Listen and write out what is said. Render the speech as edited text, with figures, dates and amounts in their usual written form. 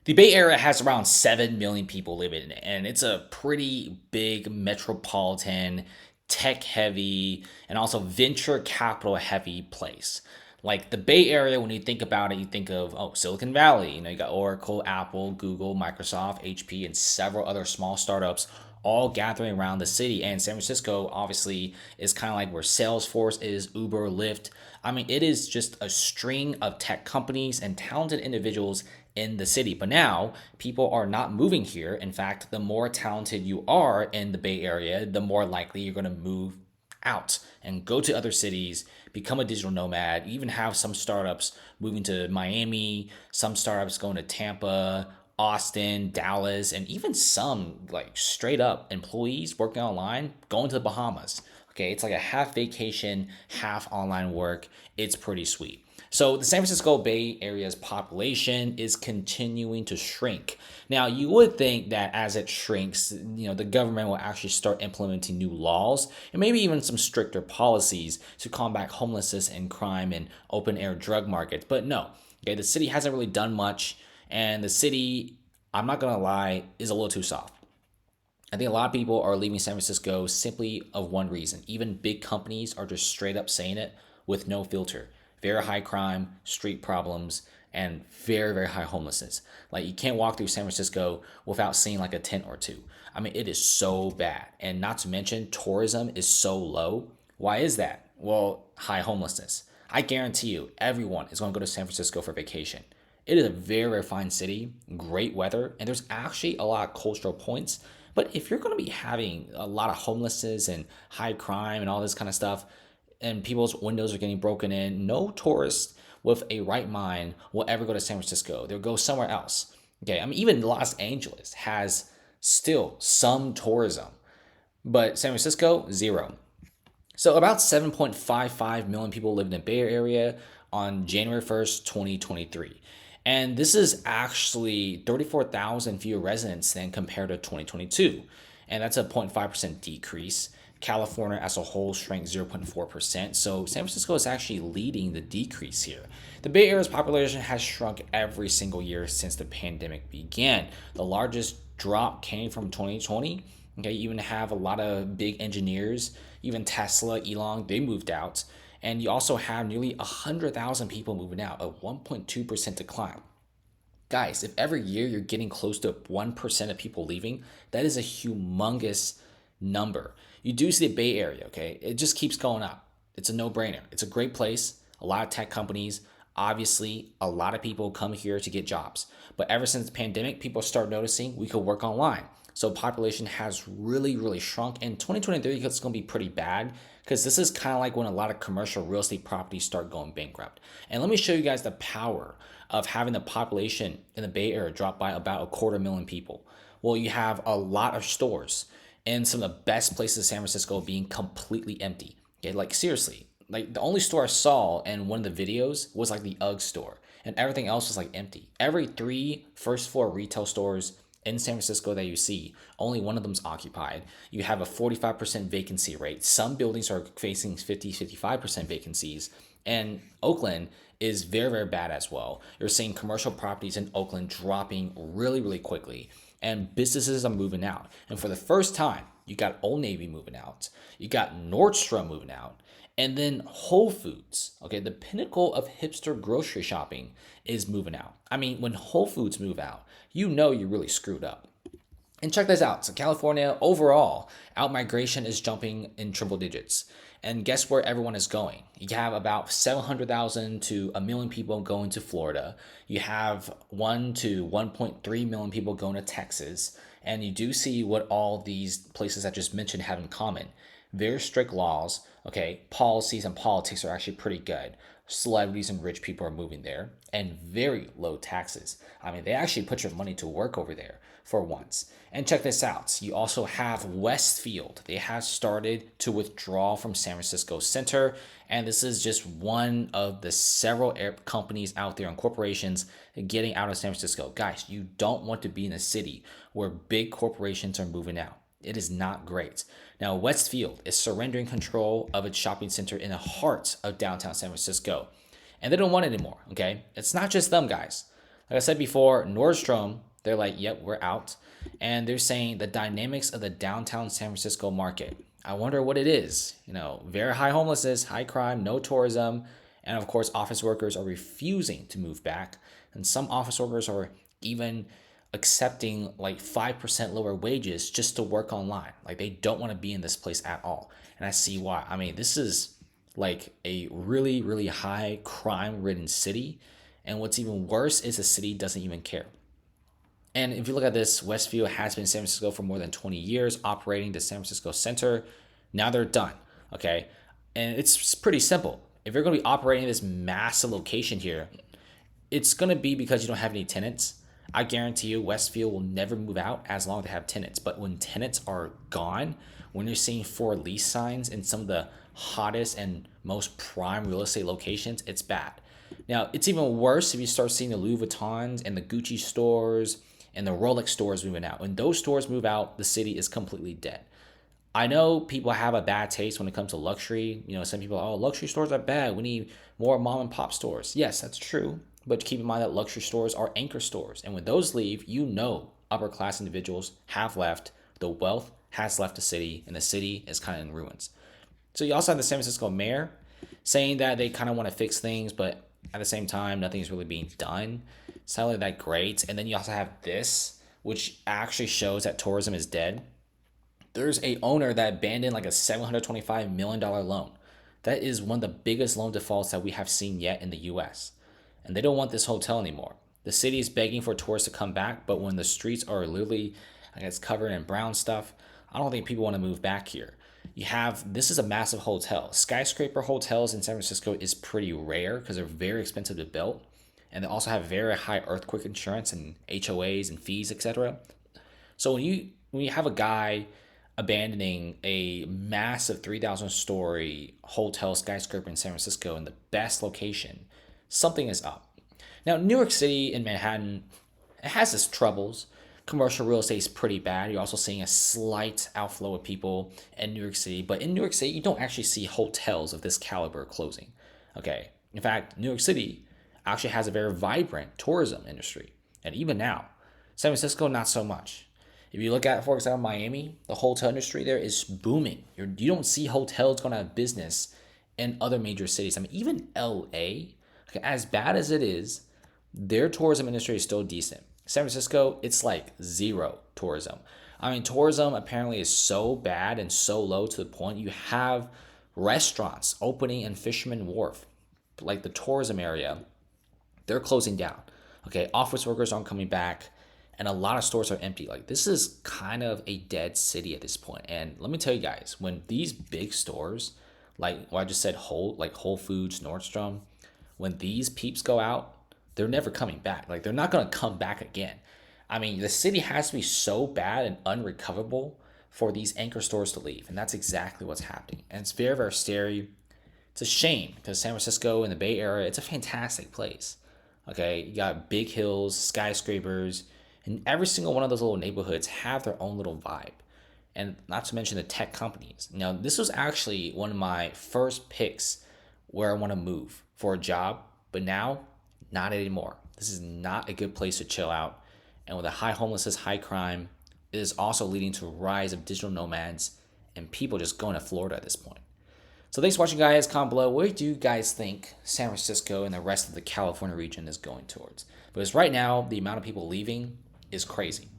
The Bay Area has around 7 million people living in it, and it's a pretty big metropolitan, tech heavy, and also venture capital heavy place. Like the Bay Area, when you think about it, you think of, oh, Silicon Valley. You got Oracle, Apple, Google, Microsoft, HP, and several other small startups all gathering around the city. And San Francisco, obviously, is kind of like where Salesforce is, Uber, Lyft. I mean, it is just a string of tech companies and talented individuals in the city. But now people are not moving here. In fact, the more talented you are in the Bay Area, the more likely you're going to move out and go to other cities, become a digital nomad, even have some startups moving to Miami, some startups going to Tampa, Austin, Dallas, and even some like straight up employees working online going to the Bahamas. Okay, it's like a half vacation, half online work. It's pretty sweet. So the San Francisco Bay Area's population is continuing to shrink. Now, you would think that as it shrinks, the government will actually start implementing new laws and maybe even some stricter policies to combat homelessness and crime and open air drug markets. But no, okay, the city hasn't really done much, and the city, I'm not gonna lie, is a little too soft. I think a lot of people are leaving San Francisco simply of one reason. Even big companies are just straight up saying it with no filter. Very high crime, street problems, and very, very high homelessness. Like you can't walk through San Francisco without seeing like a tent or two. I mean, it is so bad. And not to mention, tourism is so low. Why is that? Well, high homelessness. I guarantee you, everyone is going to go to San Francisco for vacation. It is a very, very fine city, great weather, and there's actually a lot of cultural points. But if you're going to be having a lot of homelessness and high crime and all this kind of stuff, and people's windows are getting broken in, no tourist with a right mind will ever go to San Francisco. They'll go somewhere else. Okay, I mean, even Los Angeles has still some tourism, but San Francisco, zero. So about 7.55 million people live in the Bay Area on January 1st, 2023. And this is actually 34,000 fewer residents than compared to 2022. And that's a 0.5% decrease. California as a whole shrank 0.4%. So San Francisco is actually leading the decrease here. The Bay Area's population has shrunk every single year since the pandemic began. The largest drop came from 2020. Okay, you even have a lot of big engineers, even Tesla, Elon, they moved out. And you also have nearly 100,000 people moving out, a 1.2% decline. Guys, if every year you're getting close to 1% of people leaving, that is a humongous number. You do see the Bay Area, okay? It just keeps going up. It's a no-brainer. It's a great place. A lot of tech companies. Obviously, a lot of people come here to get jobs. But ever since the pandemic, people start noticing we could work online. So population has really, really shrunk. And 2023 it's going to be pretty bad because this is kind of like when a lot of commercial real estate properties start going bankrupt. And let me show you guys the power of having the population in the Bay Area drop by about 250,000 people. Well, you have a lot of stores and some of the best places in San Francisco being completely empty. Okay, like seriously, like the only store I saw in one of the videos was like the UGG store, and everything else was like empty. Every three first floor retail stores in San Francisco that you see, only one of them's occupied. You have a 45% vacancy rate. Some buildings are facing 55% vacancies. And Oakland is very, very bad as well. You're seeing commercial properties in Oakland dropping really, really quickly. And businesses are moving out. And for the first time, you got Old Navy moving out. You got Nordstrom moving out. And then Whole Foods, okay, the pinnacle of hipster grocery shopping is moving out. I mean, when Whole Foods move out, you know you're really screwed up. And check this out. So California overall, outmigration is jumping in triple digits. And guess where everyone is going? You have about 700,000 to a million people going to Florida. You have 1 to 1.3 million people going to Texas. And you do see what all these places I just mentioned have in common. Very strict laws, okay? Policies and politics are actually pretty good. Celebrities and rich people are moving there, and very low taxes. I mean, they actually put your money to work over there for once. And check this out. You also have Westfield. They have started to withdraw from San Francisco Center. And this is just one of the several companies out there and corporations getting out of San Francisco. Guys, you don't want to be in a city where big corporations are moving out. It is not great. Now, Westfield is surrendering control of its shopping center in the heart of downtown San Francisco. And they don't want it anymore, okay? It's not just them, guys. Like I said before, Nordstrom, they're like, yep, we're out. And they're saying the dynamics of the downtown San Francisco market. I wonder what it is. Very high homelessness, high crime, no tourism. And of course, office workers are refusing to move back. And some office workers are even accepting like 5% lower wages just to work online. Like they don't want to be in this place at all. And I see why. I mean, this is like a really, really high crime ridden city. And what's even worse is the city doesn't even care. And if you look at this, Westview has been in San Francisco for more than 20 years, operating the San Francisco Center. Now they're done. Okay. And it's pretty simple. If you're going to be operating this massive location here, it's going to be because you don't have any tenants. I guarantee you Westview will never move out as long as they have tenants. But when tenants are gone, when you're seeing for lease signs in some of the hottest and most prime real estate locations, it's bad. Now, it's even worse if you start seeing the Louis Vuittons and the Gucci stores and the Rolex stores moving out. When those stores move out, the city is completely dead. I know people have a bad taste when it comes to luxury. Some people, oh, luxury stores are bad. We need more mom and pop stores. Yes, that's true. But keep in mind that luxury stores are anchor stores. And when those leave, upper class individuals have left. The wealth has left the city, and the city is kind of in ruins. So you also have the San Francisco mayor saying that they kind of want to fix things, but at the same time, nothing is really being done. It's not really that great. And then you also have this, which actually shows that tourism is dead. There's a owner that abandoned like a $725 million loan. That is one of the biggest loan defaults that we have seen yet in the US. And they don't want this hotel anymore. The city is begging for tourists to come back, but when the streets are literally, I guess, covered in brown stuff, I don't think people want to move back here. This is a massive hotel. Skyscraper hotels in San Francisco is pretty rare because they're very expensive to build. And they also have very high earthquake insurance and HOAs and fees, etc. So when you have a guy abandoning a massive 3,000 story hotel skyscraper in San Francisco in the best location, something is up. Now, New York City and Manhattan, it has its troubles. Commercial real estate is pretty bad. You're also seeing a slight outflow of people in New York City. But in New York City, you don't actually see hotels of this caliber closing. Okay. In fact, New York City actually has a very vibrant tourism industry. And even now, San Francisco, not so much. If you look at, for example, Miami, the hotel industry there is booming. You don't see hotels going out of business in other major cities. I mean, even LA, okay, as bad as it is, their tourism industry is still decent. San Francisco, it's like zero tourism. I mean, tourism apparently is so bad and so low to the point you have restaurants opening in Fisherman Wharf, like the tourism area, they're closing down. Okay, office workers aren't coming back, and a lot of stores are empty. Like, this is kind of a dead city at this point. And let me tell you guys, when these big stores, like what I just said, Whole Foods, Nordstrom, when these peeps go out, they're never coming back. Like, they're not going to come back again. I mean, the city has to be so bad and unrecoverable for these anchor stores to leave. And that's exactly what's happening. And it's very, very scary. It's a shame because San Francisco and the Bay Area, it's a fantastic place. Okay, you got big hills, skyscrapers, and every single one of those little neighborhoods have their own little vibe. And not to mention the tech companies. Now, this was actually one of my first picks where I want to move for a job. But now, not anymore. This is not a good place to chill out. And with a high homelessness, high crime, it is also leading to a rise of digital nomads and people just going to Florida at this point. So thanks for watching, guys. Comment below, where do you guys think San Francisco and the rest of the California region is going towards? Because right now, the amount of people leaving is crazy.